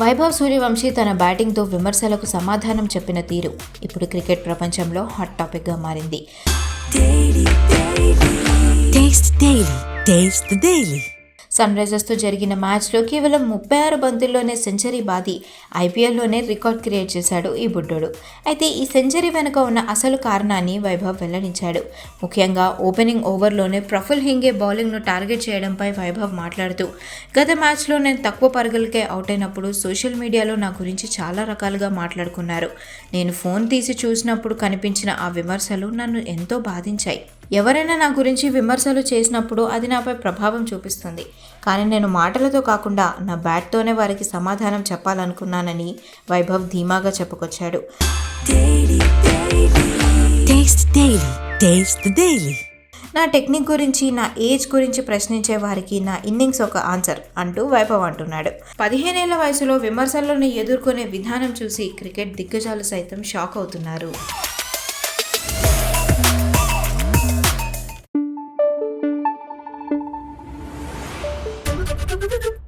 వైభవ్ సూర్యవంశీ తన బ్యాటింగ్తో విమర్శలకు సమాధానం చెప్పిన తీరు ఇప్పుడు క్రికెట్ ప్రపంచంలో హాట్ టాపిక్గా మారింది. సన్ రైజర్స్తో జరిగిన మ్యాచ్లో కేవలం 36 బంతుల్లోనే సెంచరీ బాది ఐపీఎల్లోనే రికార్డ్ క్రియేట్ చేశాడు ఈ బుడ్డోడు. అయితే ఈ సెంచరీ వెనుక ఉన్న అసలు కారణాన్ని వైభవ్ వెల్లడించాడు. ముఖ్యంగా ఓపెనింగ్ ఓవర్లోనే ప్రఫుల్ హింగే బౌలింగ్ను టార్గెట్ చేయడంపై వైభవ్ మాట్లాడుతూ, గత మ్యాచ్లో నేను తక్కువ పరుగులకే అవుట్ అయినప్పుడు సోషల్ మీడియాలో నా గురించి చాలా రకాలుగా మాట్లాడుకున్నారు. నేను ఫోన్ తీసి చూసినప్పుడు కనిపించిన ఆ విమర్శలు నన్ను ఎంతో బాధించాయి. ఎవరైనా నా గురించి విమర్శలు చేసినప్పుడు అది నాపై ప్రభావం చూపిస్తుంది. కానీ నేను మాటలతో కాకుండా నా బ్యాట్తోనే వారికి సమాధానం చెప్పాలనుకున్నానని వైభవ్ ధీమాగా చెప్పుకొచ్చాడు. నా టెక్నిక్ గురించి, నా ఏజ్ గురించి ప్రశ్నించే వారికి నా ఇన్నింగ్స్ ఒక ఆన్సర్ అంటూ వైభవ్ అంటున్నాడు. 15 ఏళ్ల వయసులో విమర్శలను ఎదుర్కొనే విధానం చూసి క్రికెట్ దిగ్గజాలు సైతం షాక్ అవుతున్నారు. Thank you.